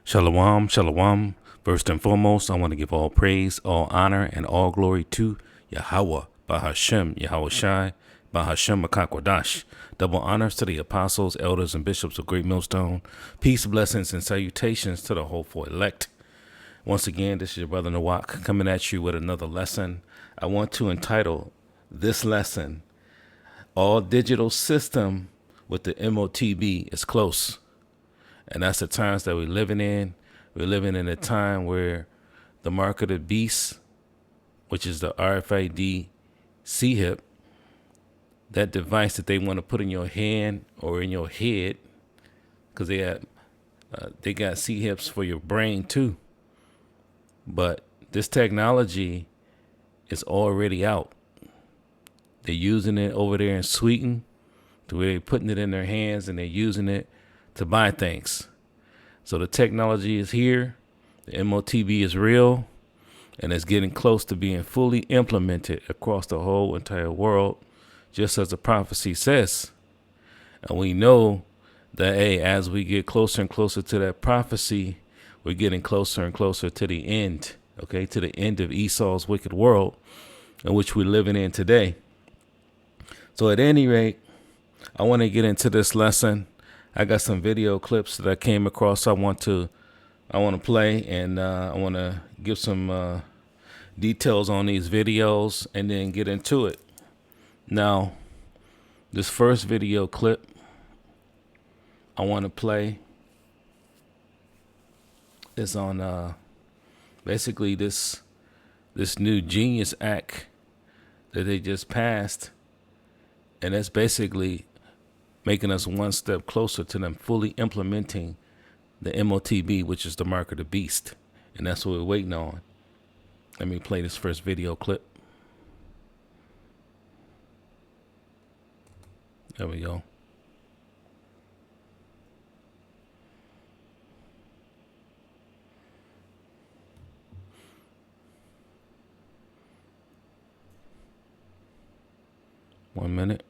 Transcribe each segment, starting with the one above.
Shalom, shalom. First and foremost, I want to give all praise, all honor, and all glory to Yahweh, Bahashem, Yahushai, Bahashem Makakwadash. Double honors to the apostles, elders, and bishops of Great Millstone. Peace, blessings, and salutations to the hopeful elect. Once again, this is your brother Nawak coming at you with another lesson. I want to entitle this lesson, All Digital System with the Motb is Close. And that's the times that we're living in. We're living in a time where the mark of the beast, which is the RFID C-hip, that device that they want to put in your hand or in your head, because they got C-hips for your brain too. But this technology is already out. They're using it over there in Sweden, to where they're putting it in their hands and they're using it to buy things. So the technology is here. The Motb is real, and it's getting close to being fully implemented across the whole entire world, just as the prophecy says. And we know that, as we get closer and closer to that prophecy, we're getting closer and closer to the end, to the end of Esau's wicked world in which we're living in today. So at any rate, I want to get into this lesson. I got some video clips that I came across I want to play, and I want to give some details on these videos and then get into it. Now, this first video clip I want to play is on basically this new Genius Act that they just passed, and that's basically making us one step closer to them fully implementing the Motb, which is the mark of the beast. And that's what we're waiting on. Let me play this first video clip. There we go. One minute.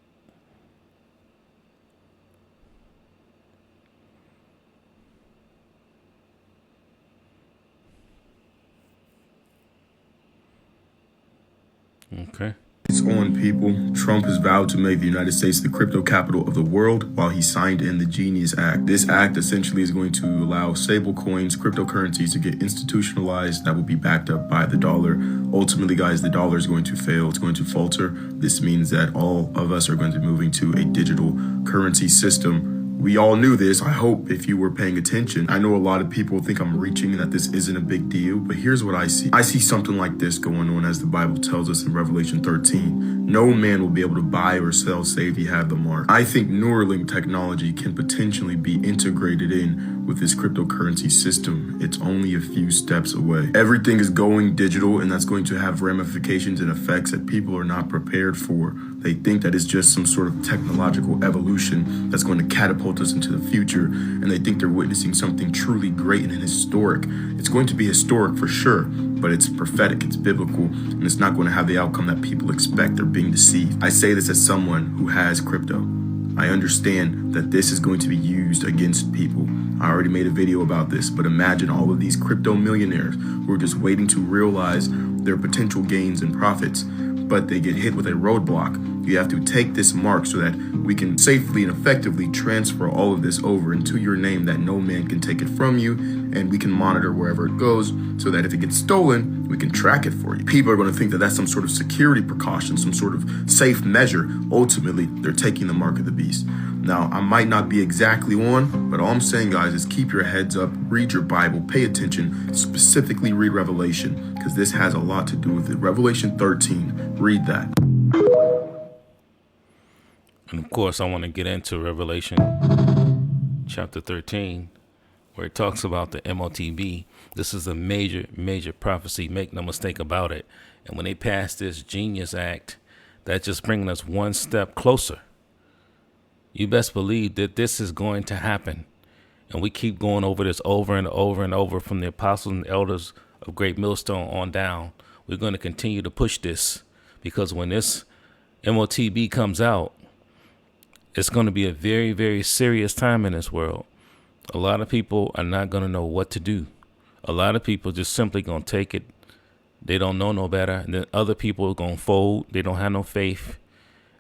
Okay. It's on, people. Trump has vowed to make the United States the crypto capital of the world while he signed in the Genius Act. This act essentially is going to allow stable coins, cryptocurrencies to get institutionalized that will be backed up by the dollar. Ultimately, guys, the dollar is going to fail. It's going to falter. This means that all of us are going to be moving to a digital currency system. We all knew this, I hope, if you were paying attention. I know a lot of people think I'm reaching and that this isn't a big deal, but here's what I see. I see something like this going on, as the Bible tells us in Revelation 13. No man will be able to buy or sell save he have the mark. I think Neuralink technology can potentially be integrated in with this cryptocurrency system. It's only a few steps away. Everything is going digital, and that's going to have ramifications and effects that people are not prepared for. They think that it's just some sort of technological evolution that's going to catapult us into the future, and they think they're witnessing something truly great and historic. It's going to be historic for sure, but it's prophetic, it's biblical, and it's not going to have the outcome that people expect. They're being deceived. I say this as someone who has crypto. I understand that this is going to be used against people. I already made a video about this, but imagine all of these crypto millionaires who are just waiting to realize their potential gains and profits, but they get hit with a roadblock. You have to take this mark so that we can safely and effectively transfer all of this over into your name, that no man can take it from you, and we can monitor wherever it goes so that if it gets stolen, we can track it for you. People are going to think that that's some sort of security precaution, some sort of safe measure. Ultimately, they're taking the mark of the beast. Now, I might not be exactly on, but all I'm saying, guys, is keep your heads up, read your Bible, pay attention, specifically read Revelation, because this has a lot to do with it. Revelation 13, read that. And of course, I want to get into Revelation chapter 13, where it talks about the Motb. This is a major, major prophecy. Make no mistake about it. And when they pass this Genius Act, that's just bringing us one step closer. You best believe that this is going to happen. And we keep going over this over and over and over from the apostles and elders of Great Millstone on down. We're going to continue to push this, because when this Motb comes out, it's going to be a very, very serious time in this world. A lot of people are not going to know what to do. A lot of people just simply going to take it. They don't know no better. And then other people are going to fold. They don't have no faith.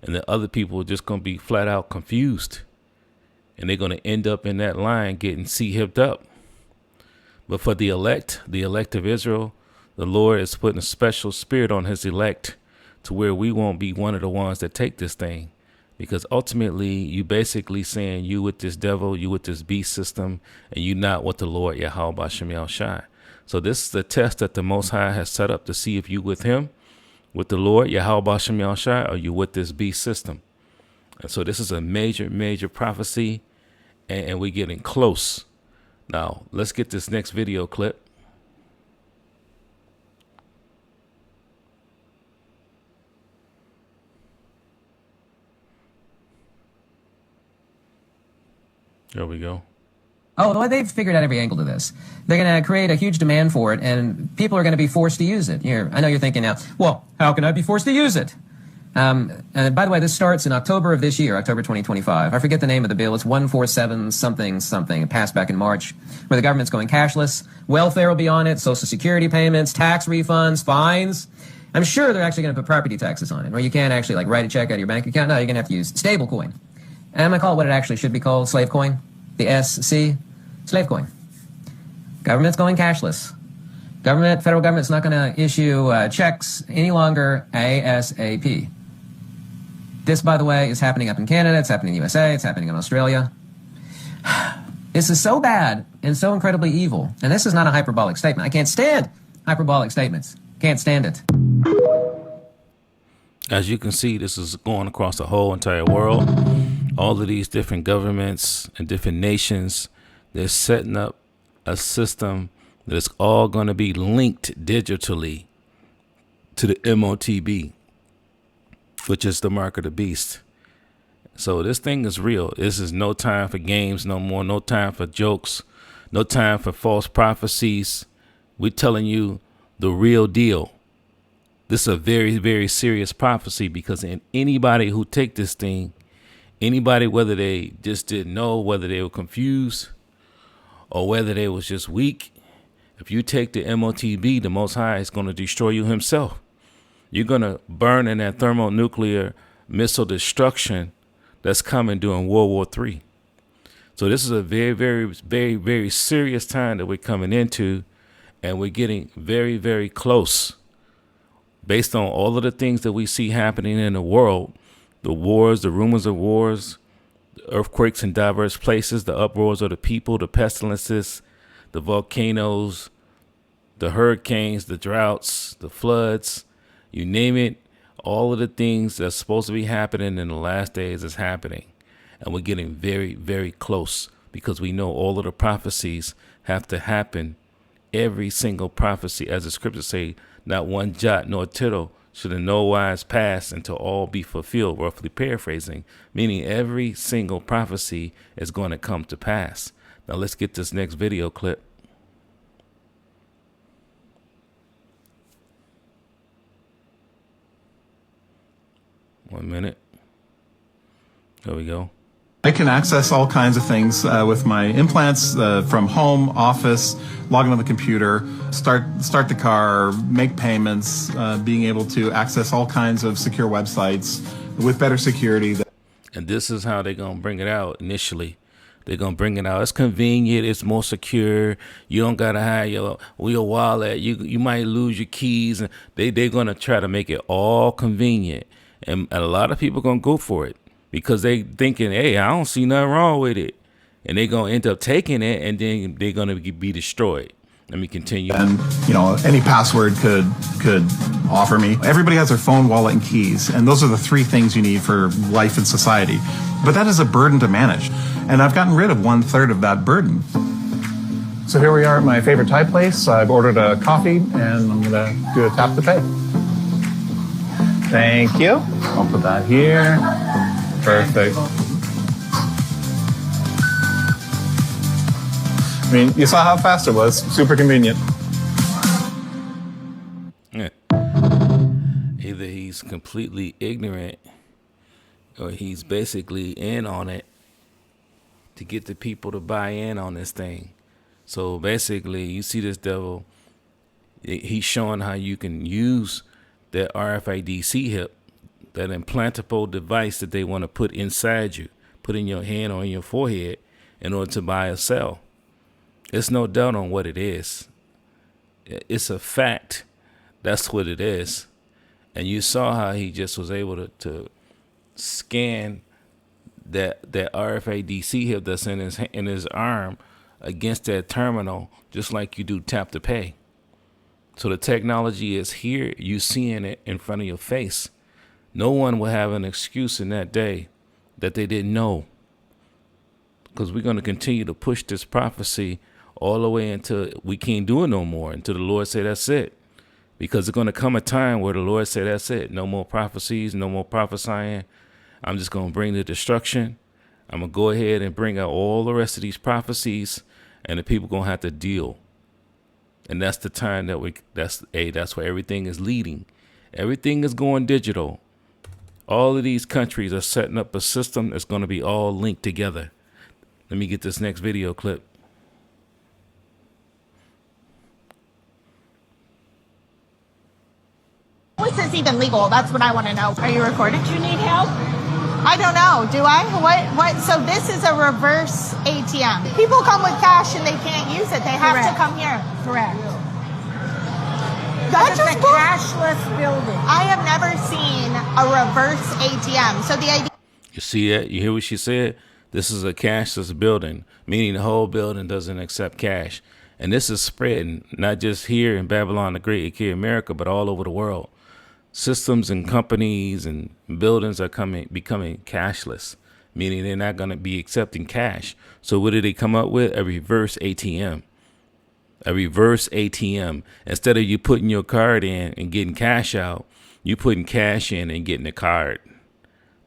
And then other people are just going to be flat out confused. And they're going to end up in that line getting hipped up. But for the elect of Israel, the Lord is putting a special spirit on his elect to where we won't be one of the ones that take this thing. Because ultimately, you basically saying you with this devil, you with this beast system, and you not with the Lord Yahweh B'Shem Yahushai. So this is the test that the Most High has set up to see if you with him, with the Lord Yahweh B'Shem Yahushai, or you with this beast system. And so this is a major, major prophecy, and we're getting close. Now, let's get this next video clip. There we go. Oh, well, they've figured out every angle to this. They're going to create a huge demand for it, and people are going to be forced to use it. I know you're thinking now, well, how can I be forced to use it? And by the way, this starts in October of this year, October 2025. I forget the name of the bill. It's 147 something something. It passed back in March, where the government's going cashless. Welfare will be on it, Social Security payments, tax refunds, fines. I'm sure they're actually going to put property taxes on it, or you can't actually like write a check out of your bank account. No, you're going to have to use stablecoin. And I'm going to call it what it actually should be called, slave coin. The SC, slave coin. Government's going cashless. Federal government's not going to issue checks any longer ASAP. This, by the way, is happening up in Canada. It's happening in the USA. It's happening in Australia. This is so bad and so incredibly evil. And this is not a hyperbolic statement. I can't stand hyperbolic statements. Can't stand it. As you can see, this is going across the whole entire world. All of these different governments and different nations, they're setting up a system that is all going to be linked digitally to the Motb, which is the mark of the beast. So this thing is real. This is no time for games no more. No time for jokes. No time for false prophecies. We're telling you the real deal. This is a very, very serious prophecy, because in anybody who take this thing, anybody, whether they just didn't know, whether they were confused, or whether they was just weak, if you take the Motb, the Most High is going to destroy you himself. You're going to burn in that thermonuclear missile destruction that's coming during World War III. So this is a very, very, very, very serious time that we're coming into, and we're getting very, very close. Based on all of the things that we see happening in the world, the wars, the rumors of wars, the earthquakes in diverse places, the uproars of the people, the pestilences, the volcanoes, the hurricanes, the droughts, the floods, you name it, all of the things that's supposed to be happening in the last days is happening. And we're getting very, very close, because we know all of the prophecies have to happen. Every single prophecy, as the scriptures say, not one jot nor tittle should in no wise pass until all be fulfilled, roughly paraphrasing, meaning every single prophecy is going to come to pass. Now let's get this next video clip. One minute. There we go. I can access all kinds of things with my implants from home, office, log into the computer, start the car, make payments, being able to access all kinds of secure websites with better security. And this is how they're going to bring it out initially. They're going to bring it out. It's convenient. It's more secure. You don't got to have your wallet. You might lose your keys. And they're going to try to make it all convenient. And a lot of people going to go for it, because they thinking, hey, I don't see nothing wrong with it. And they're going to end up taking it, and then they're going to be destroyed. Let me continue. And, any password could offer me. Everybody has their phone, wallet, and keys. And those are the three things you need for life and society. But that is a burden to manage. And I've gotten rid of 1/3 of that burden. So here we are at my favorite Thai place. I've ordered a coffee, and I'm going to do a tap to pay. Thank you. I'll put that here. Perfect. I mean, you saw how fast it was. Super convenient. Yeah. Either he's completely ignorant, or he's basically in on it to get the people to buy in on this thing. So basically, you see this devil, he's showing how you can use that RFID chip, that implantable device that they want to put inside you, put in your hand or in your forehead in order to buy or sell. It's no doubt on what it is. It's a fact. That's what it is. And you saw how he just was able to scan that RFID chip that's in his arm against that terminal, just like you do tap to pay. So the technology is here. You seeing it in front of your face. No one will have an excuse in that day that they didn't know, because we're going to continue to push this prophecy all the way until we can't do it no more, until the Lord say that's it. Because there's going to come a time where the Lord say that's it. No more prophecies, no more prophesying. I'm just going to bring the destruction. I'm going to go ahead and bring out all the rest of these prophecies, and the people going to have to deal. And that's the time that's where everything is leading. Everything is going digital. All of these countries are setting up a system that's going to be all linked together. Let me get this next video clip. How is this even legal? That's what I want to know. Are you recording? Do you need help? I don't know. Do I? What? So this is a reverse ATM. People come with cash and they can't use it. They have to Correct. come here. Correct. That It's just a blew- cashless building. I have never seen a reverse ATM. So the idea You see that? You hear what she said? This is a cashless building, meaning the whole building doesn't accept cash. And this is spreading, not just here in Babylon the Great, aka America, but all over the world. Systems and companies and buildings are becoming cashless, meaning they're not going to be accepting cash. So what did they come up with? A reverse ATM. A reverse ATM. Instead of you putting your card in and getting cash out, you putting cash in and getting a card.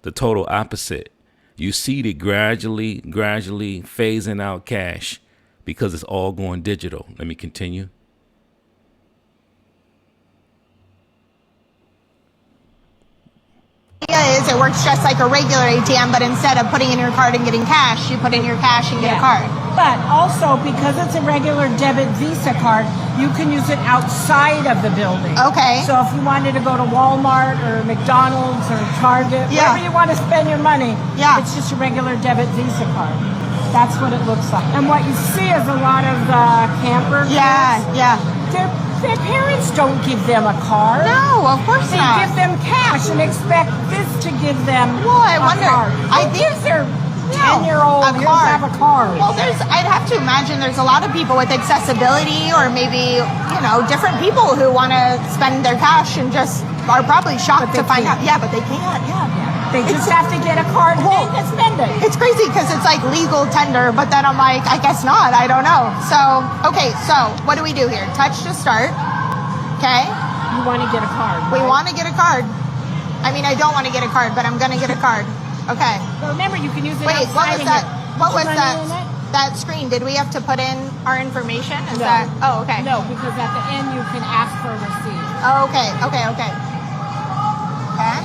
The total opposite. You see the gradually phasing out cash because it's all going digital. Let me continue. is it works just like a regular ATM, but instead of putting in your card and getting cash, you put in your cash and get a card. But also, because it's a regular debit Visa card, you can use it outside of the building. Okay. So if you wanted to go to Walmart or McDonald's or Target, Yeah. wherever you want to spend your money, Yeah. it's just a regular debit Visa card. That's what it looks like. And what you see is a lot of camper Yeah, kids. yeah. Their parents don't give them a card. No, of course They not. give them cash and expect this to give them Well, I wonder- a card. I Who think- gives their No, 10-year-old a here card. to have a card? Well, I'd have to imagine there's a lot of people with accessibility, or maybe, different people who want to spend their cash and just are probably shocked But to they find can't. out. Yeah, but they can't. Yeah. They just have to get a card and Well, they can spend it. It's crazy because it's like legal tender, but then I'm like, I guess not. I don't know. So, okay, so what do we do here? Touch to start. Okay. You want to get a card. We right? want to get a card. I mean, I don't want to get a card, but I'm going to get a card. Okay. But remember, you can use it Wait, what outside was of that? your- What was Money that? in it? That screen? Did we have to put in our information? Is No. that? Oh, okay. No, because at the end you can ask for a receipt. Oh, okay. Okay. Okay. Okay.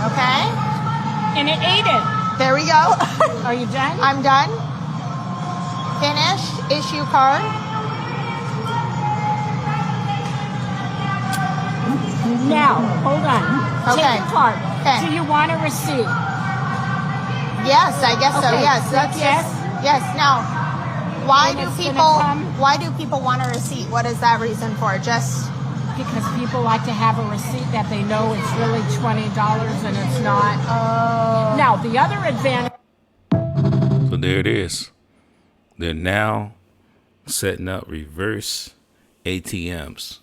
Okay. And it ate it. There we go. Are you done? I'm done. Finish. Issue card. Now, hold on. Okay. Take the card. Okay. Do you want a receipt? Yes, I guess so. Okay. Yes, that's Yes? yes. Now, why When do it's gonna people? come? Why do people want a receipt? What is that reason for? Just Because people like to have a receipt that they know it's really $20 and it's not. Now, the other advantage. So there it is. They're now setting up reverse ATMs.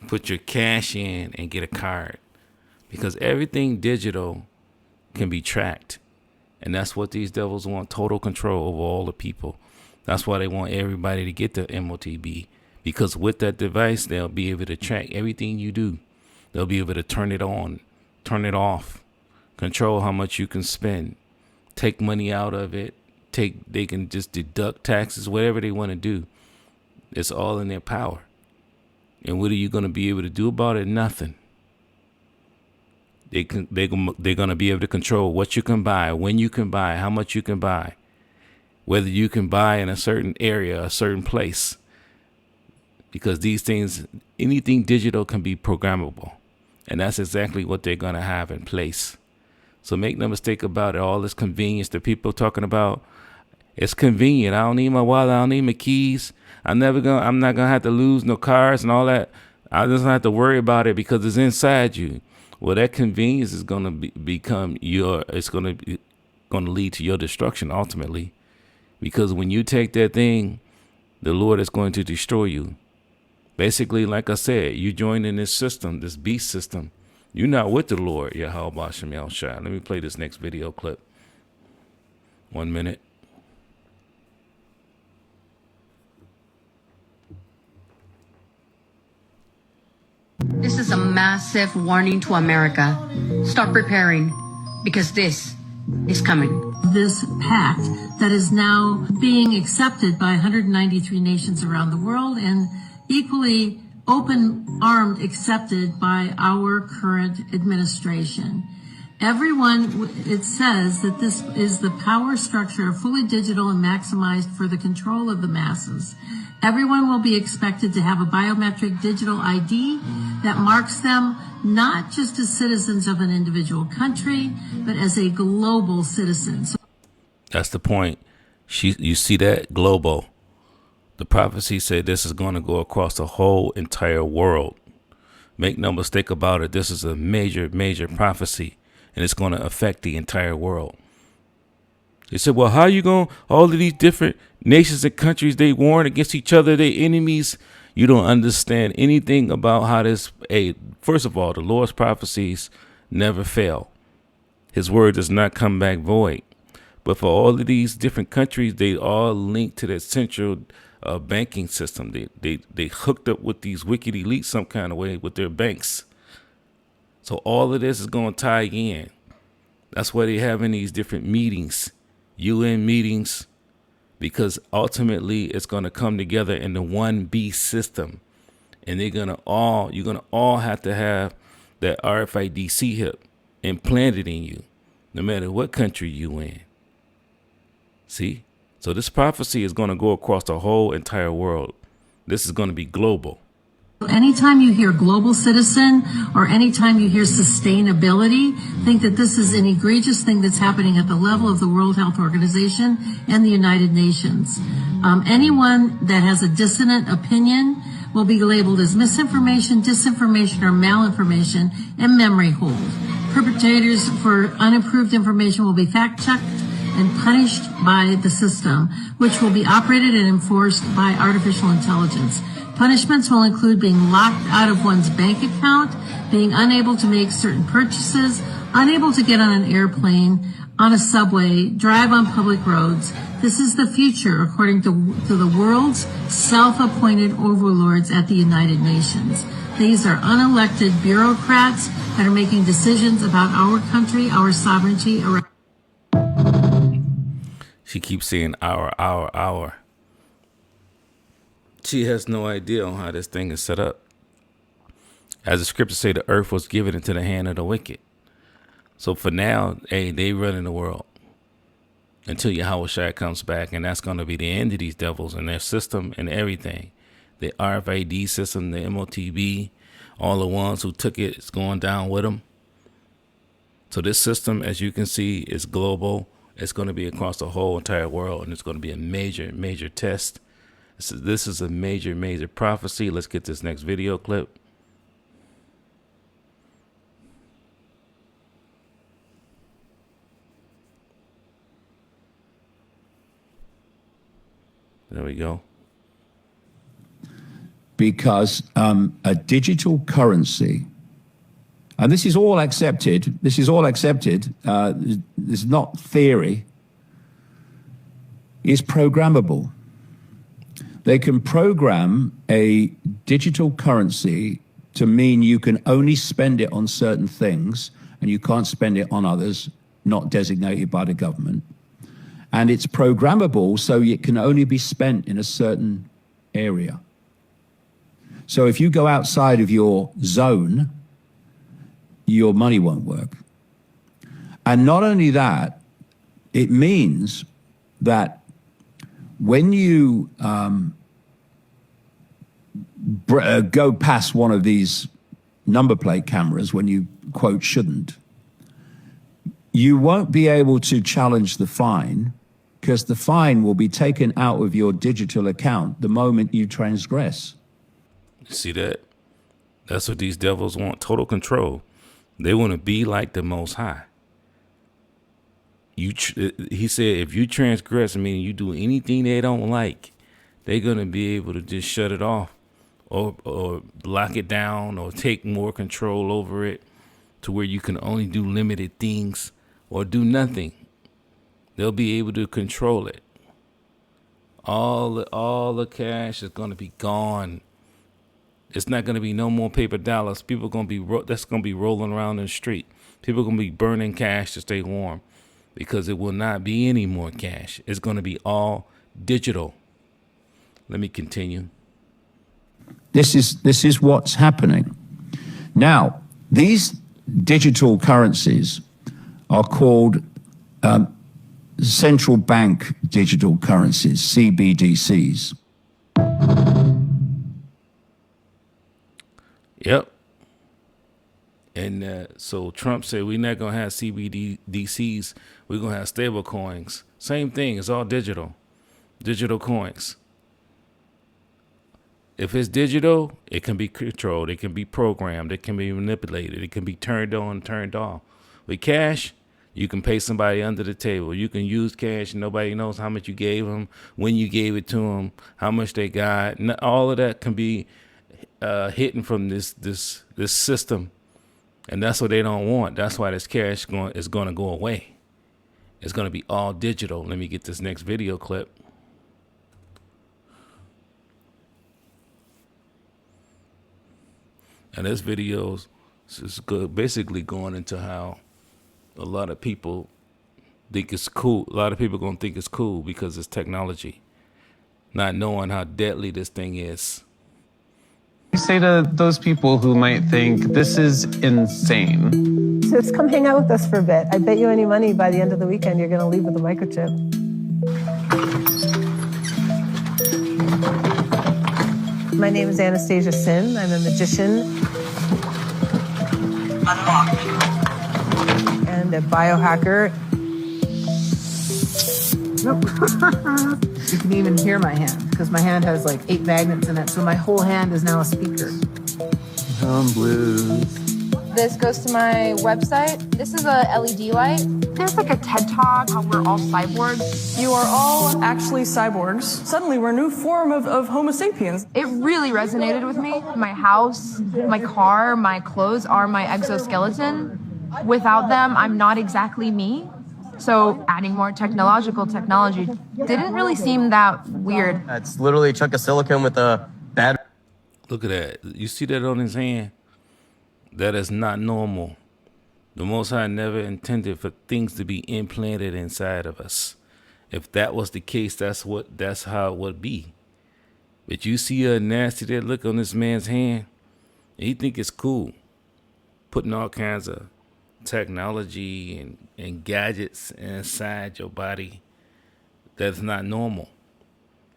Put your cash in and get a card, because everything digital can be tracked. And that's what these devils want, total control over all the people. That's why they want everybody to get the Motb, because with that device, they'll be able to track everything you do. They'll be able to turn it on, turn it off, control how much you can spend, take money out of it, they can just deduct taxes, whatever they want to do. It's all in their power. And what are you going to be able to do about it? Nothing. They're going to be able to control what you can buy, when you can buy, how much you can buy. whether you can buy in a certain area, a certain place, because these things, anything digital can be programmable. And that's exactly what they're going to have in place. So make no mistake about it. All this convenience that people are talking about, it's convenient. I don't need my wallet. I don't need my keys. I'm not going to have to lose no cards and all that. I just don't have to worry about it because it's inside you. Well, that convenience is going to it's going to lead to your destruction ultimately. Because when you take that thing, the Lord is going to destroy you. Basically, like I said, you join in this system, this beast system. You're not with the Lord, Yahweh Bashem Yahushua. Let me play this next video clip. 1 minute. This is a massive warning to America. Start preparing, because this is coming. This pact that is now being accepted by 193 nations around the world and equally open-armed accepted by our current administration. Everyone, it says that this is the power structure, fully digital and maximized for the control of the masses. Everyone will be expected to have a biometric digital ID that marks them not just as citizens of an individual country, but as a global citizen. That's the point. You see that? Global. The prophecy said this is going to go across the whole entire world. Make no mistake about it. This is a major, major prophecy, and it's going to affect the entire world. They said, well, how you going, all of these different nations and countries, they warn against each other, they enemies. You don't understand anything about how this, first of all, the Lord's prophecies never fail. His word does not come back void. But for all of these different countries, they all link to that central banking system. They hooked up with these wicked elites some kind of way with their banks. So all of this is going to tie in. That's why they having these different meetings, UN meetings, because ultimately it's going to come together in the one beast system. And you're going to all have to have that RFID chip implanted in you, no matter what country you in. See? So this prophecy is going to go across the whole entire world. This is going to be global. Anytime you hear global citizen or anytime you hear sustainability, think that this is an egregious thing that's happening at the level of the World Health Organization and the United Nations. Anyone that has a dissonant opinion will be labeled as misinformation, disinformation, or malinformation and memory hold. Perpetrators for unapproved information will be fact-checked and punished by the system, which will be operated and enforced by artificial intelligence. Punishments will include being locked out of one's bank account, being unable to make certain purchases, unable to get on an airplane, on a subway, drive on public roads. This is the future, according to the world's self-appointed overlords at the United Nations. These are unelected bureaucrats that are making decisions about our country, our sovereignty. She keeps saying our. She has no idea on how this thing is set up. As the scriptures say, the earth was given into the hand of the wicked. So for now, they running the world until Yahushua comes back, and that's going to be the end of these devils and their system and everything. The RFID system, the Motb, all the ones who took it, it's going down with them. So this system, as you can see, is global. It's going to be across the whole entire world, and it's going to be a major, major test. This is a major, major prophecy. Let's get this next video clip. There we go. Because a digital currency, and this is all accepted. This is all accepted. This is not theory. Is programmable. They can program a digital currency to mean you can only spend it on certain things and you can't spend it on others not designated by the government. And it's programmable so it can only be spent in a certain area. So if you go outside of your zone, your money won't work. And not only that, it means that when you go past one of these number plate cameras when you, quote, shouldn't, you won't be able to challenge the fine because the fine will be taken out of your digital account the moment you transgress. See that? That's what these devils want, total control. They want to be like the Most High. He said if you transgress, meaning you do anything they don't like, they're going to be able to just shut it off or lock it down or take more control over it to where you can only do limited things or do nothing. They'll be able to control it. All the cash is going to be gone. It's not going to be no more paper dollars. People going to be that's going to be rolling around in the street. People going to be burning cash to stay warm because it will not be any more cash. It's going to be all digital. Let me continue. This is what's happening. Now, these digital currencies are called central bank digital currencies, CBDCs. Yep. And so Trump said we're not going to have CBDCs. We're going to have stable coins. Same thing. It's all digital. Digital coins. If it's digital, it can be controlled. It can be programmed. It can be manipulated. It can be turned on, turned off. With cash, you can pay somebody under the table. You can use cash. Nobody knows how much you gave them, when you gave it to them, how much they got. All of that can be hidden from this system. And that's what they don't want. That's why this cash is going to go away. It's going to be all digital. Let me get this next video clip. And this video is basically going into how a lot of people think it's cool. A lot of people are going to think it's cool because it's technology, not knowing how deadly this thing is. You say to those people who might think this is insane. Just come hang out with us for a bit. I bet you any money by the end of the weekend you're going to leave with a microchip. My name is Anastasia Sin. I'm a magician. Unlocked. And a biohacker. You can even hear my hand because my hand has like 8 magnets in it. So my whole hand is now a speaker. Blues. This goes to my website. This is a LED light. There's like a TED Talk how we're all cyborgs. You are all actually cyborgs. Suddenly we're a new form of Homo sapiens. It really resonated with me. My house, my car, my clothes are my exoskeleton. Without them, I'm not exactly me. So adding more technology didn't really seem that weird. It's literally a chunk of silicone with a battery. Look at that. You see that on his hand? That is not normal. The Most High never intended for things to be implanted inside of us. If that was the case, that's how it would be. But you see a nasty that look on this man's hand, and he think it's cool. Putting all kinds of technology and gadgets inside your body. That's not normal.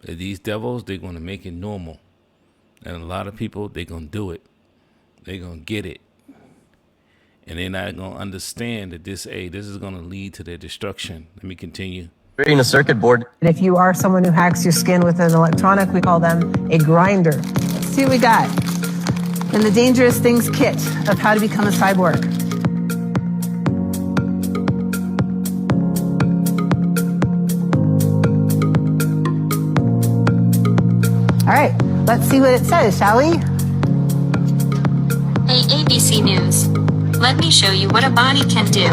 These devils, they're going to make it normal. And a lot of people, they're going to do it. They're going to get it. And they're not going to understand that this is going to lead to their destruction. Let me continue. Creating a circuit board. And if you are someone who hacks your skin with an electronic, we call them a grinder. Let's see what we got in the Dangerous Things kit of how to become a cyborg. All right, let's see what it says, shall we? Hey, ABC News. Let me show you what a body can do.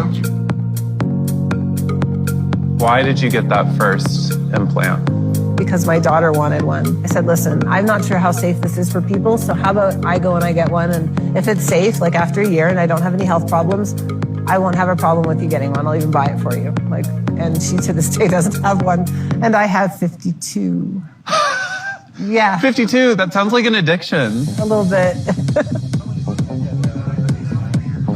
Why did you get that first implant? Because my daughter wanted one. I said, listen, I'm not sure how safe this is for people, so how about I go and I get one, and if it's safe, like after a year and I don't have any health problems, I won't have a problem with you getting one. I'll even buy it for you. And she to this day doesn't have one, and I have 52. Yeah. 52, that sounds like an addiction. A little bit.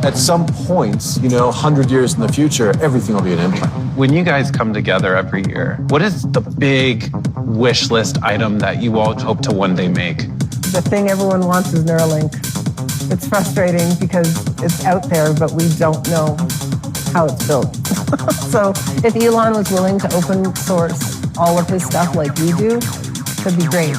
At some point, 100 years in the future, everything will be an implant. When you guys come together every year, what is the big wish list item that you all hope to one day make? The thing everyone wants is Neuralink. It's frustrating because it's out there, but we don't know how it's built. So if Elon was willing to open source all of his stuff like we do, it'd be great.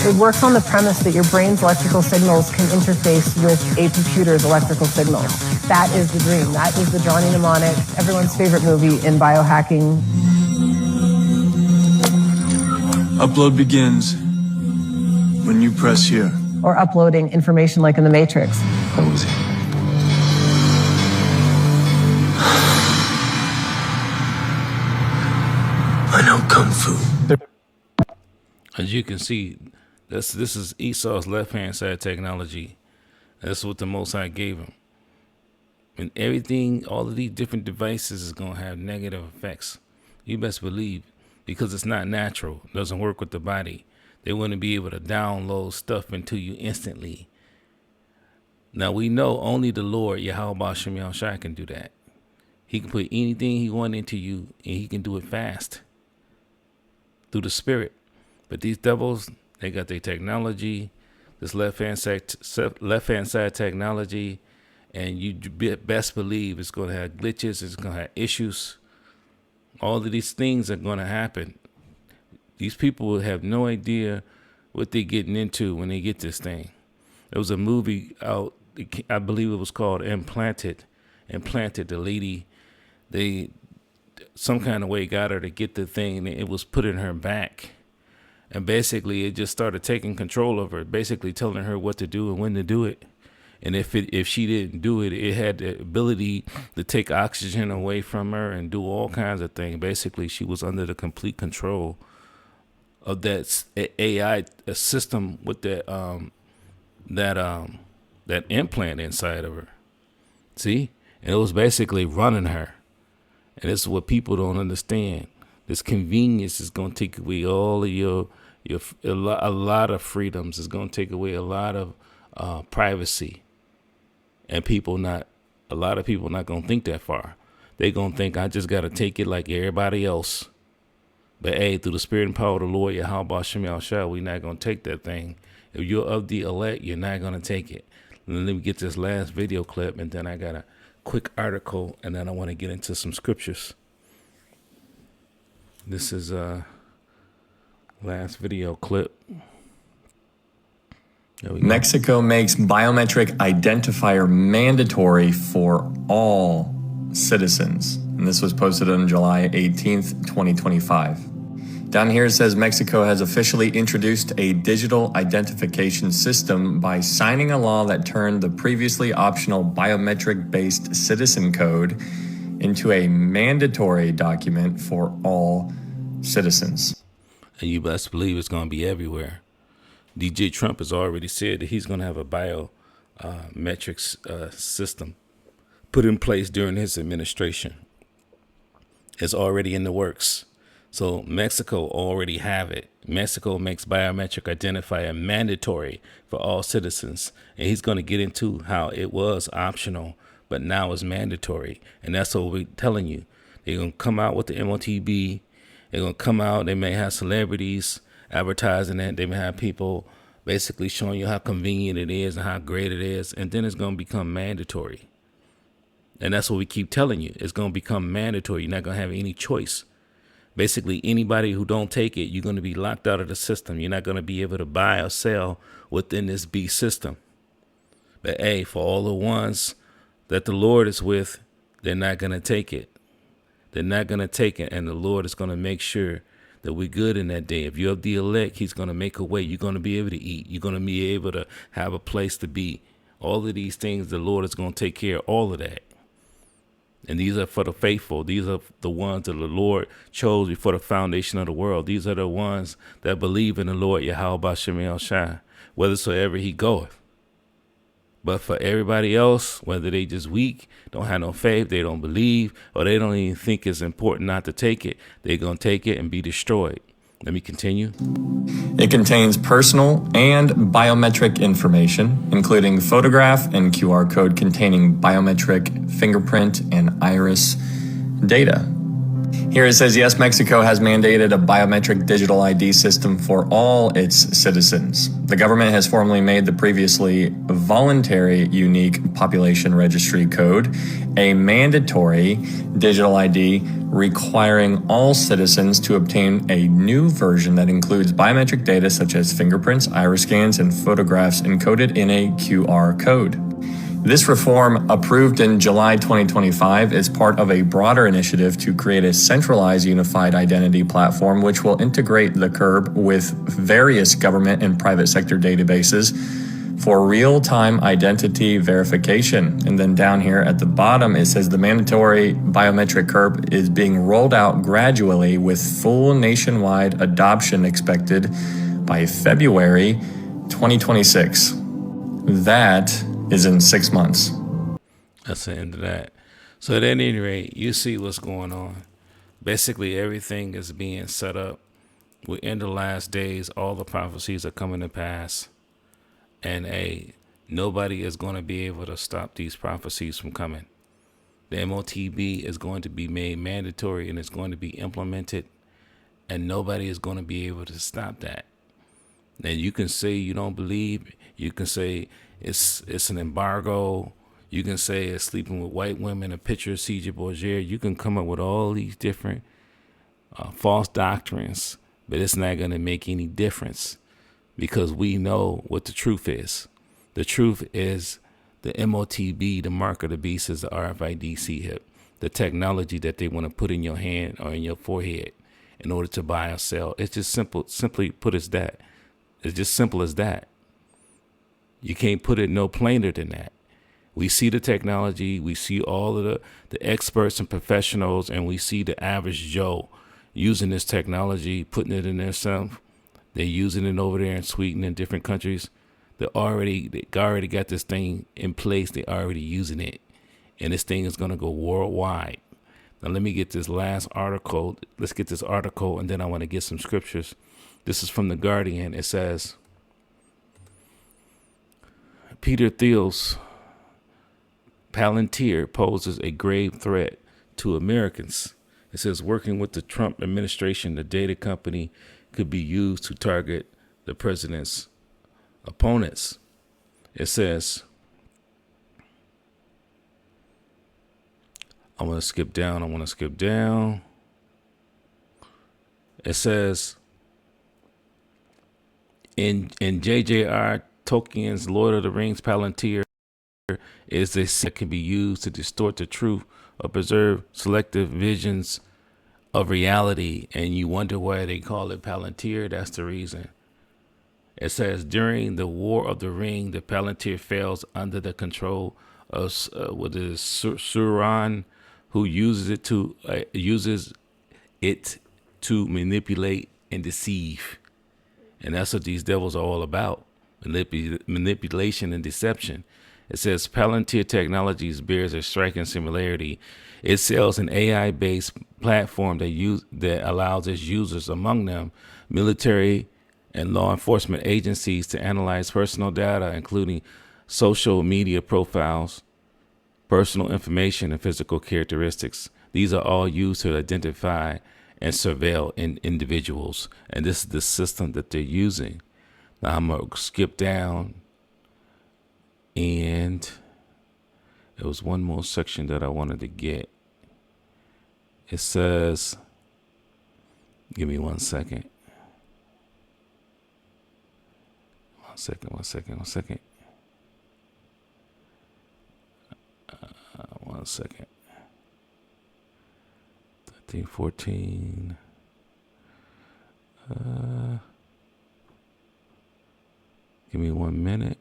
It works on the premise that your brain's electrical signals can interface with a computer's electrical signals. That is the dream. That is the Johnny Mnemonic, everyone's favorite movie in biohacking. Upload begins when you press here. Or uploading information like in the Matrix. What was it? I know Kung Fu. As you can see, this is Esau's left-hand side technology. That's what the Most High gave him. And everything, all of these different devices is going to have negative effects. You best believe, because it's not natural. It doesn't work with the body. They wouldn't be able to download stuff into you instantly. Now, we know only the Lord, Yahweh Shem Yahushua, can do that. He can put anything he wants into you, and he can do it fast through the Spirit. But these devils, they got their technology, this left-hand side technology, and you best believe it's going to have glitches, it's going to have issues. All of these things are going to happen. These people will have no idea what they're getting into when they get this thing. There was a movie out, I believe it was called Implanted. Implanted, the lady, they some kind of way got her to get the thing, and it was put in her back. And basically, it just started taking control of her, basically telling her what to do and when to do it. And if she didn't do it, it had the ability to take oxygen away from her and do all kinds of things. Basically, she was under the complete control of that AI system with that implant inside of her. See? And it was basically running her. And this is what people don't understand. This convenience is going to take away all of a lot of freedoms. It's going to take away a lot of privacy. And a lot of people not going to think that far. They're going to think, I just got to take it like everybody else. But hey, through the Spirit and power of the Lord, Yahweh Shem Yahushua, we're not going to take that thing. If you're of the elect, you're not going to take it. And then let me get this last video clip, and then I got a quick article, and then I want to get into some scriptures. This is last video clip. Mexico makes biometric identifier mandatory for all citizens. And this was posted on July 18th, 2025. Down here it says Mexico has officially introduced a digital identification system by signing a law that turned the previously optional biometric-based citizen code into a mandatory document for all citizens. And you best believe it's going to be everywhere. DJ Trump has already said that he's going to have a biometrics system put in place during his administration. It's already in the works. So Mexico already have it. Mexico makes biometric identifier mandatory for all citizens. And he's going to get into how it was optional, but now it's mandatory. And that's what we're telling you. They're going to come out with the Motb. They're going to come out. They may have celebrities advertising it. They may have people basically showing you how convenient it is and how great it is. And then it's going to become mandatory. And that's what we keep telling you. It's going to become mandatory. You're not going to have any choice. Basically, anybody who don't take it, you're going to be locked out of the system. You're not going to be able to buy or sell within this beast system. But hey, for all the ones that the Lord is with, they're not going to take it. They're not going to take it. And the Lord is going to make sure that we're good in that day. If you're of the elect, he's going to make a way. You're going to be able to eat. You're going to be able to have a place to be. All of these things, the Lord is going to take care of all of that. And these are for the faithful. These are the ones that the Lord chose before the foundation of the world. These are the ones that believe in the Lord, Yahweh Shem Yahushua, whithersoever he goeth. But for everybody else, whether they just weak, don't have no faith, they don't believe, or they don't even think it's important not to take it, they're going to take it and be destroyed. Let me continue. It contains personal and biometric information, including photograph and QR code containing biometric fingerprint and iris data. Here it says, yes, Mexico has mandated a biometric digital ID system for all its citizens. The government has formally made the previously voluntary unique population registry code a mandatory digital ID, requiring all citizens to obtain a new version that includes biometric data such as fingerprints, iris scans, and photographs encoded in a QR code. This reform, approved in July 2025, is part of a broader initiative to create a centralized unified identity platform which will integrate the CURB with various government and private sector databases for real-time identity verification. And then down here at the bottom, it says the mandatory biometric CURB is being rolled out gradually with full nationwide adoption expected by February 2026. That is in 6 months. That's the end of that. So at any rate, you see what's going on. Basically, everything is being set up. We're in the last days. All the prophecies are coming to pass. And nobody is going to be able to stop these prophecies from coming. The Motb is going to be made mandatory and it's going to be implemented. And nobody is going to be able to stop that. And you can say you don't believe. You can say it's an embargo. You can say it's sleeping with white women, a picture of C.J. Bourgier. You can come up with all these different false doctrines, but it's not going to make any difference because we know what the truth is. The truth is the Motb, the mark of the beast, is the RFID chip, the technology that they want to put in your hand or in your forehead in order to buy or sell. It's just simply put as that. It's just simple as that. You can't put it no plainer than that. We see the technology, we see all of the experts and professionals, and we see the average Joe using this technology, putting it in their self. They're using it over there in Sweden and different countries. They already got this thing in place. They're already using it. And this thing is going to go worldwide. Now let me get this last article. Let's get this article, and then I want to get some scriptures. This is from The Guardian. It says, Peter Thiel's Palantir poses a grave threat to Americans. It says, working with the Trump administration, the data company could be used to target the president's opponents. It says, I want to skip down. It says, in J.J.R. Tolkien's Lord of the Rings, Palantir is a set that can be used to distort the truth or preserve selective visions of reality. And you wonder why they call it Palantir. That's the reason. It says, during the War of the Ring, the Palantir fails under the control of Sauron, who uses it to manipulate and deceive. And that's what these devils are all about. Manipulation and deception. It says Palantir Technologies bears a striking similarity. It sells an AI-based platform that allows its users, among them military and law enforcement agencies, to analyze personal data, including social media profiles, personal information, and physical characteristics. These are all used to identify and surveil individuals. And this is the system that they're using. Now I'm going to skip down, and there was one more section that I wanted to get. It says, give me 1 second. One second. 13, 14. Give me 1 minute.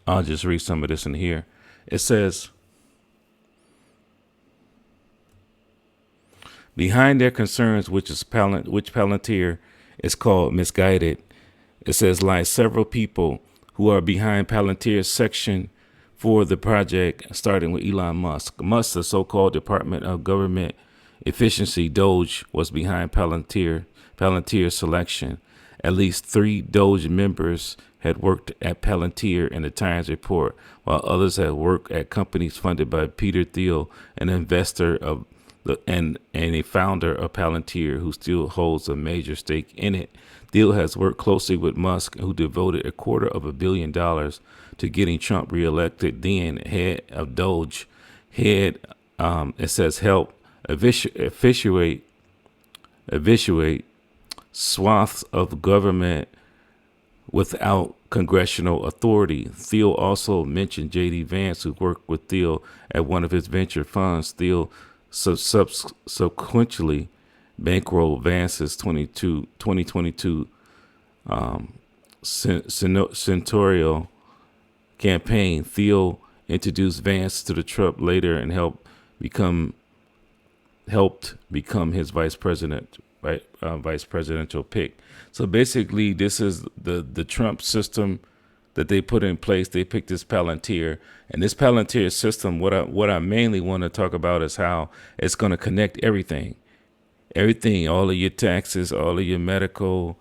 I'll just read some of this in here. It says, behind their concerns, which Palantir is called misguided, it says, lie several people who are behind Palantir's section for the project, starting with Elon Musk. Musk, the so-called Department of Government Efficiency, DOGE, was behind Palantir's selection. At least 3 Doge members had worked at Palantir in the Times report, while others had worked at companies funded by Peter Thiel, an investor of and a founder of Palantir, who still holds a major stake in it. Thiel has worked closely with Musk, who devoted $250 million to getting Trump reelected. Then head of Doge, it says help eviscerate swaths of government without congressional authority. Thiel also mentioned J.D. Vance, who worked with Thiel at one of his venture funds. Thiel subsequently bankrolled Vance's 2022 senatorial campaign. Thiel introduced Vance to the Trump later and helped become his vice presidential pick. So basically, this is the Trump system that they put in place. They picked this Palantir, and this Palantir system, what I mainly want to talk about is how it's going to connect everything, all of your taxes, all of your medical.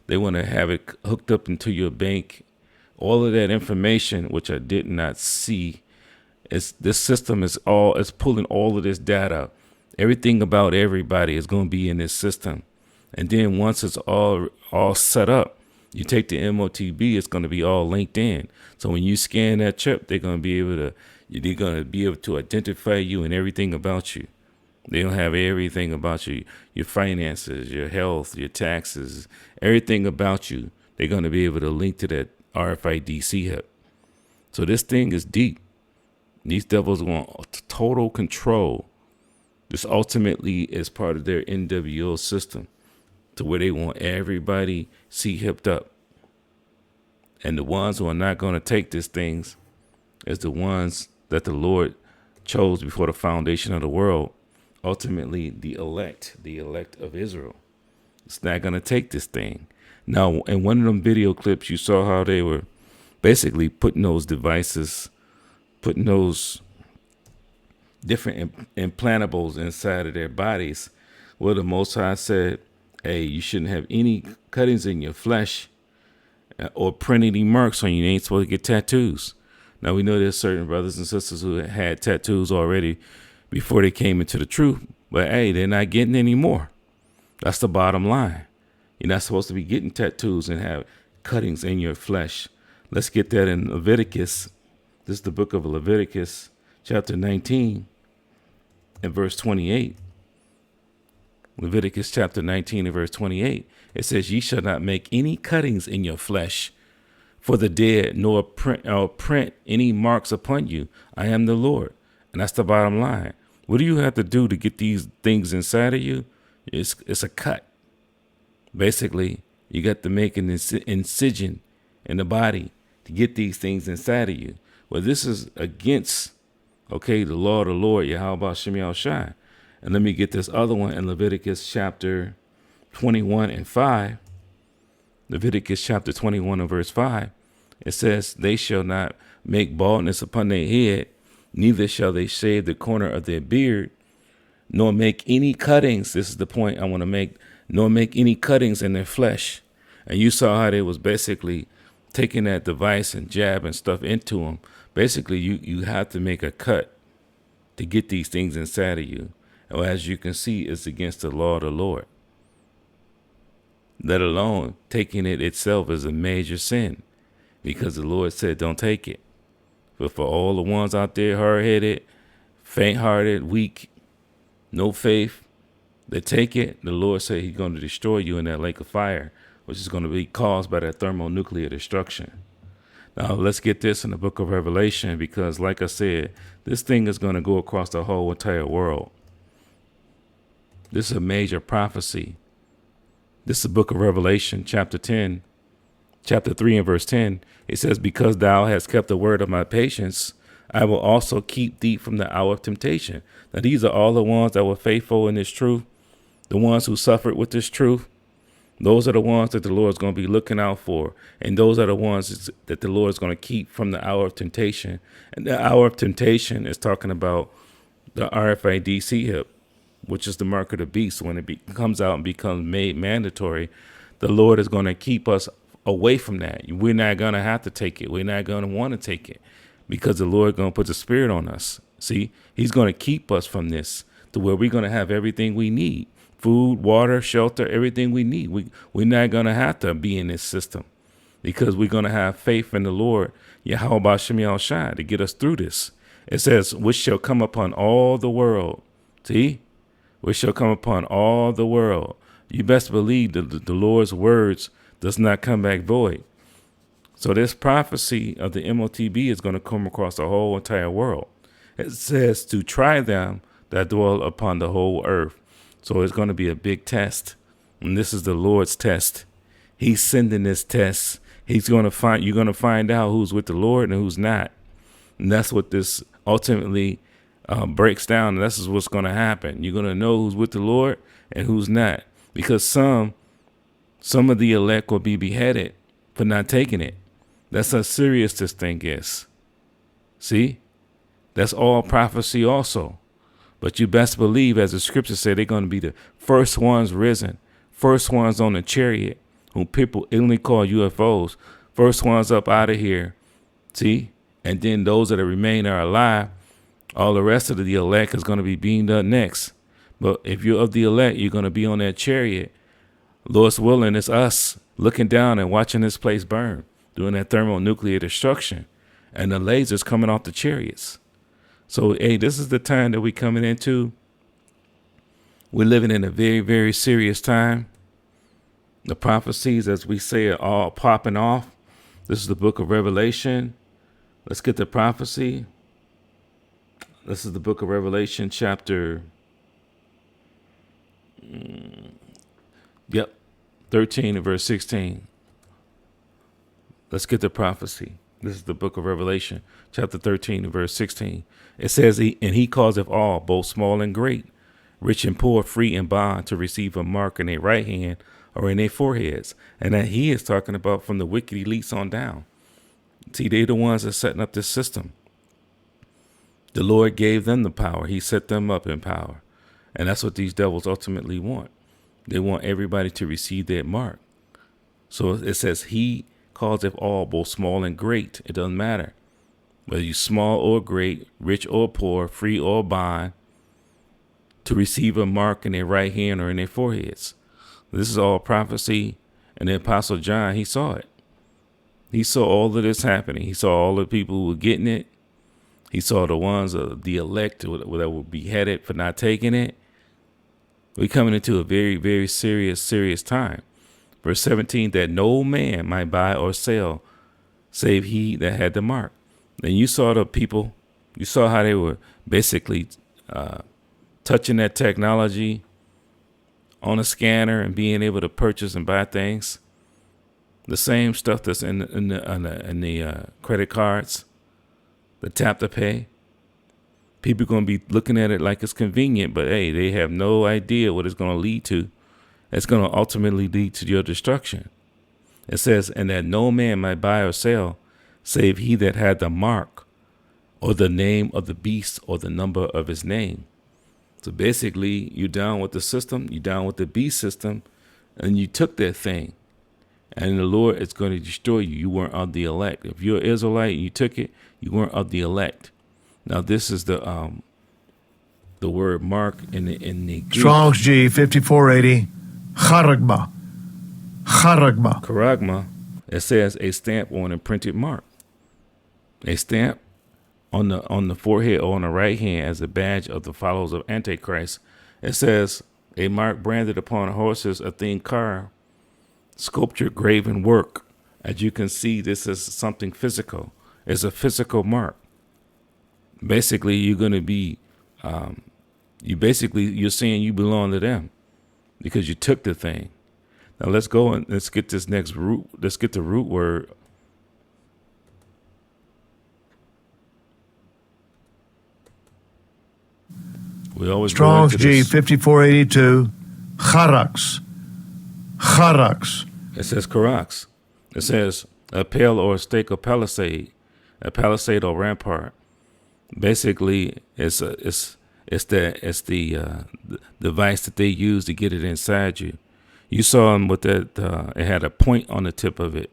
They want to have it hooked up into your bank. All of that information, which I did not see, this system is pulling all of this data. Everything about everybody is going to be in this system. And then once it's all set up, you take the Motb, it's going to be all linked in. So when you scan that chip, they're going to be able to identify you and everything about you. They'll have everything about you, your finances, your health, your taxes, everything about you. They're going to be able to link to that RFID chip. So this thing is deep. These devils want total control. This ultimately is part of their NWO system, to where they want everybody hipped up. And the ones who are not going to take these things is the ones that the Lord chose before the foundation of the world. Ultimately, the elect of Israel. It's not going to take this thing. Now, in one of them video clips, you saw how they were basically putting those devices, putting those different implantables inside of their bodies. Well, the Most High said, hey, you shouldn't have any cuttings in your flesh or print any marks on you. You ain't supposed to get tattoos. Now, we know there's certain brothers and sisters who had tattoos already before they came into the truth. But, hey, they're not getting any more. That's the bottom line. You're not supposed to be getting tattoos and have cuttings in your flesh. Let's get that in Leviticus. This is the book of Leviticus, chapter 19 and verse 28. Leviticus chapter 19 and verse 28. It says, ye shall not make any cuttings in your flesh for the dead, nor print any marks upon you. I am the Lord. And that's the bottom line. What do you have to do to get these things inside of you? It's a cut. Basically, you got to make an incision in the body to get these things inside of you. Well, this is against, the law of the Lord, Yahweh Shem Yahushai. And let me get this other one in Leviticus chapter 21 and 5. Leviticus chapter 21 and verse 5. It says, they shall not make baldness upon their head, neither shall they shave the corner of their beard, nor make any cuttings. This is the point I want to make. Nor make any cuttings in their flesh. And you saw how they was basically taking that device and jabbing stuff into them. Basically, you have to make a cut to get these things inside of you. And as you can see, it's against the law of the Lord. Let alone taking it itself is a major sin, because the Lord said, don't take it. But for all the ones out there, hard-headed, faint-hearted, weak, no faith, they take it, the Lord said he's going to destroy you in that lake of fire, which is going to be caused by that thermonuclear destruction. Now, let's get this in the book of Revelation, because like I said, this thing is going to go across the whole entire world. This is a major prophecy. This is the book of Revelation, chapter 3 and verse 10. It says, because thou hast kept the word of my patience, I will also keep thee from the hour of temptation. Now, these are all the ones that were faithful in this truth, the ones who suffered with this truth. Those are the ones that the Lord is going to be looking out for. And those are the ones that the Lord is going to keep from the hour of temptation. And the hour of temptation is talking about the RFID chip, which is the mark of the beast. When it comes out and becomes made mandatory, the Lord is going to keep us away from that. We're not going to have to take it. We're not going to want to take it because the Lord going to put the Spirit on us. See, he's going to keep us from this to where we're going to have everything we need. Food, water, shelter, everything we need. We're not going to have to be in this system because we're going to have faith in the Lord, Yahweh B'Shem Yahushua, to get us through this. It says, which shall come upon all the world. See? Which shall come upon all the world. You best believe that the Lord's words does not come back void. So this prophecy of the Motb is going to come across the whole entire world. It says to try them that dwell upon the whole earth. So it's going to be a big test. And this is the Lord's test. He's sending this test. You're going to find out who's with the Lord and who's not. And that's what this ultimately breaks down. And this is what's going to happen. You're going to know who's with the Lord and who's not. Because some of the elect will be beheaded for not taking it. That's how serious this thing is. See? That's all prophecy also. But you best believe, as the scriptures say, they're going to be the first ones risen, first ones on the chariot, whom people only call UFOs, first ones up out of here. See? And then those that remain are alive. All the rest of the elect is going to be beamed up next. But if you're of the elect, you're going to be on that chariot. Lord's willing, it's us looking down and watching this place burn, doing that thermonuclear destruction, and the lasers coming off the chariots. So, hey, this is the time that we're coming into. We're living in a very, very serious time. The prophecies, as we say, are all popping off. This is the book of Revelation. Let's get the prophecy. This is the book of Revelation, chapter 13 and verse 16. Let's get the prophecy. This is the book of Revelation, chapter 13 and verse 16. It says, and he causeth all, both small and great, rich and poor, free and bond, to receive a mark in their right hand or in their foreheads. And that he is talking about from the wicked elites on down. See, they're the ones that are setting up this system. The Lord gave them the power. He set them up in power. And that's what these devils ultimately want. They want everybody to receive that mark. So it says he causeth all, both small and great. It doesn't matter whether you're small or great, rich or poor, free or bond, to receive a mark in their right hand or in their foreheads. This is all prophecy. And the Apostle John, he saw it. He saw all of this happening. He saw all the people who were getting it. He saw the ones of the elect that were beheaded for not taking it. We're coming into a very, very serious time. Verse 17, that no man might buy or sell, save he that had the mark. And you saw the people, you saw how they were basically touching that technology on a scanner and being able to purchase and buy things. The same stuff that's in the credit cards, the tap to pay. People are going to be looking at it like it's convenient, but hey, they have no idea what it's going to lead to. It's going to ultimately lead to your destruction. It says, and that no man might buy or sell, save he that had the mark, or the name of the beast, or the number of his name. So basically, you're down with the system, you're down with the beast system, and you took that thing. And the Lord is going to destroy you. You weren't of the elect. If you're an Israelite and you took it, you weren't of the elect. Now this is the word mark in the Greek. Strong's G 5480. Charagma. Charagma. It says a stamp on a printed mark. A stamp on the forehead or on the right hand as a badge of the followers of Antichrist. It says a mark branded upon horses, a thing carved, sculptured, graven work. As you can see, this is something physical. It's a physical mark. Basically, you're going to be, you're saying you belong to them because you took the thing. Now let's go and let's get this next root. Let's get the root word. We always Strong's G 5482. Charax. It says karax. It says a pale or a stake or palisade, a palisade or rampart. Basically, it's the device that they use to get it inside you. You saw them with that, it had a point on the tip of it.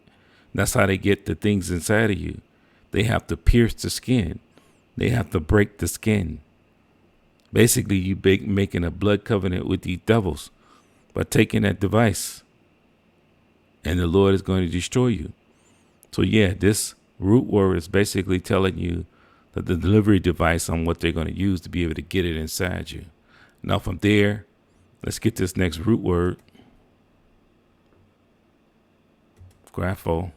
That's how they get the things inside of you. They have to pierce the skin. They have to break the skin. Basically, you making a blood covenant with these devils by taking that device. And the Lord is going to destroy you. So yeah, this root word is basically telling you that the delivery device on what they're going to use to be able to get it inside you. Now from there, let's get this next root word. Grapho.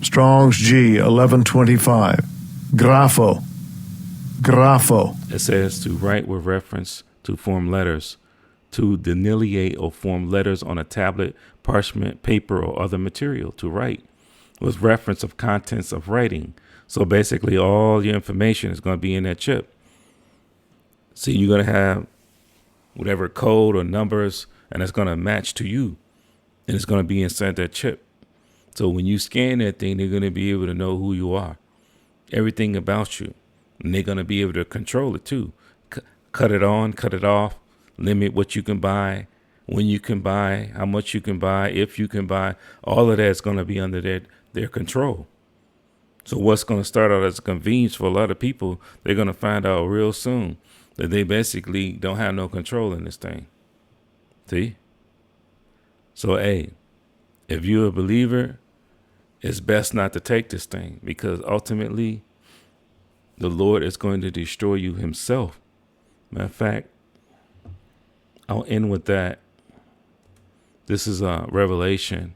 Strong's G 1125. Grapho. Grapho. It says to write with reference to form letters, to delineate or form letters on a tablet, parchment, paper, or other material. To write with reference of contents of writing. So basically all your information is going to be in that chip. See, you're going to have whatever code or numbers, and it's going to match to you. And it's going to be inside that chip. So when you scan that thing, they're going to be able to know who you are, everything about you. And they're going to be able to control it too. Cut it on, cut it off, limit what you can buy, when you can buy, how much you can buy, if you can buy. All of that is going to be under their control. So what's going to start out as a convenience for a lot of people, they're going to find out real soon that they basically don't have no control in this thing. See? So, hey, if you're a believer, it's best not to take this thing, because ultimately the Lord is going to destroy you himself. Matter of fact, I'll end with that. This is Revelation.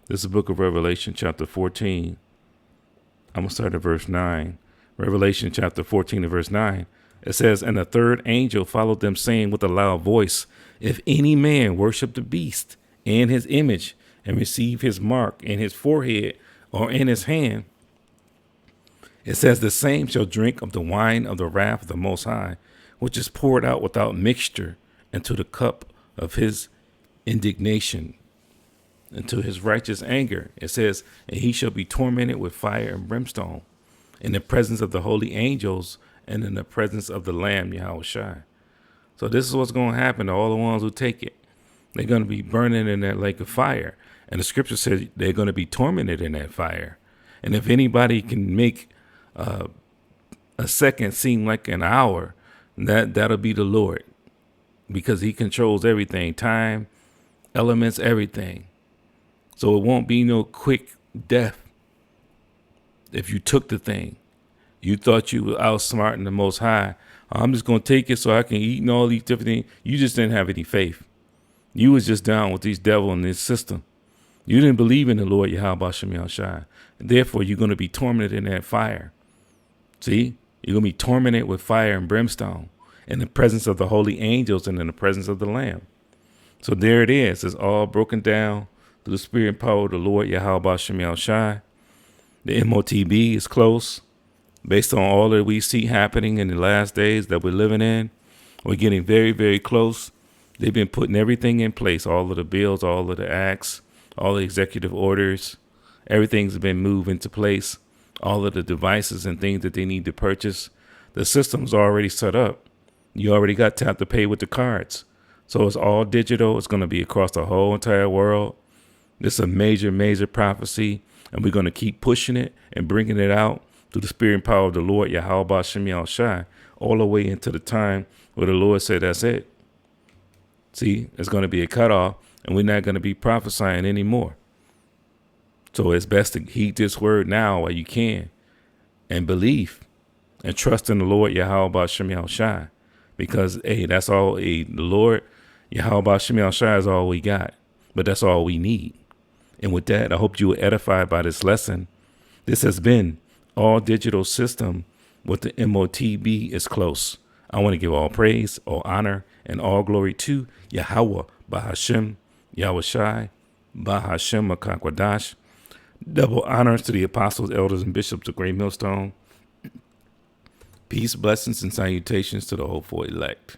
This is the book of Revelation, chapter 14. I'm going to start at verse 9. Revelation chapter 14 and verse 9. It says, and the third angel followed them, saying with a loud voice, if any man worship the beast and his image and receive his mark in his forehead or in his hand, it says the same shall drink of the wine of the wrath of the Most High, which is poured out without mixture into the cup of his indignation, into his righteous anger. It says, and he shall be tormented with fire and brimstone in the presence of the holy angels and in the presence of the Lamb, Yahushua. So this is what's going to happen to all the ones who take it. They're going to be burning in that lake of fire. And the scripture says they're going to be tormented in that fire. And if anybody can make a second seem like an hour, that'll be the Lord, because he controls everything, time, elements, everything. So it won't be no quick death. If you took the thing, you thought you were outsmarting the Most High. I'm just going to take it so I can eat and all these different things. You just didn't have any faith. You was just down with these devils in this system. You didn't believe in the Lord Yahweh Shem Yahushua. Therefore, you're going to be tormented in that fire. See, you're going to be tormented with fire and brimstone in the presence of the holy angels and in the presence of the Lamb. So there it is. It's all broken down through the spirit and power of the Lord Yahweh Shem Yahushua. The Motb is close. Based on all that we see happening in the last days that we're living in, we're getting very, very close. They've been putting everything in place, all of the bills, all of the acts, all the executive orders. Everything's been moved into place. All of the devices and things that they need to purchase. The system's already set up. You already got tap to pay with the cards. So it's all digital. It's going to be across the whole entire world. This is a major, major prophecy, and we're going to keep pushing it and bringing it out through the spirit and power of the Lord Yahweh Shem Yahushua, all the way into the time where the Lord said, that's it. See, it's going to be a cutoff, and we're not going to be prophesying anymore. So it's best to heed this word now while you can, and believe and trust in the Lord Yahweh Shem Yahushua, because, hey, that's all. The Lord Yahweh Shem Yahushua is all we got, but that's all we need. And with that, I hope you were edified by this lesson. This has been All Digital System with the Motb is close. I want to give all praise, all honor, and all glory to Yahweh, Bahashem, Yahushai, Bahashem Makakwadash. Double honors to the apostles, elders, and bishops of Great Millstone. Peace, blessings, and salutations to the hopeful elect.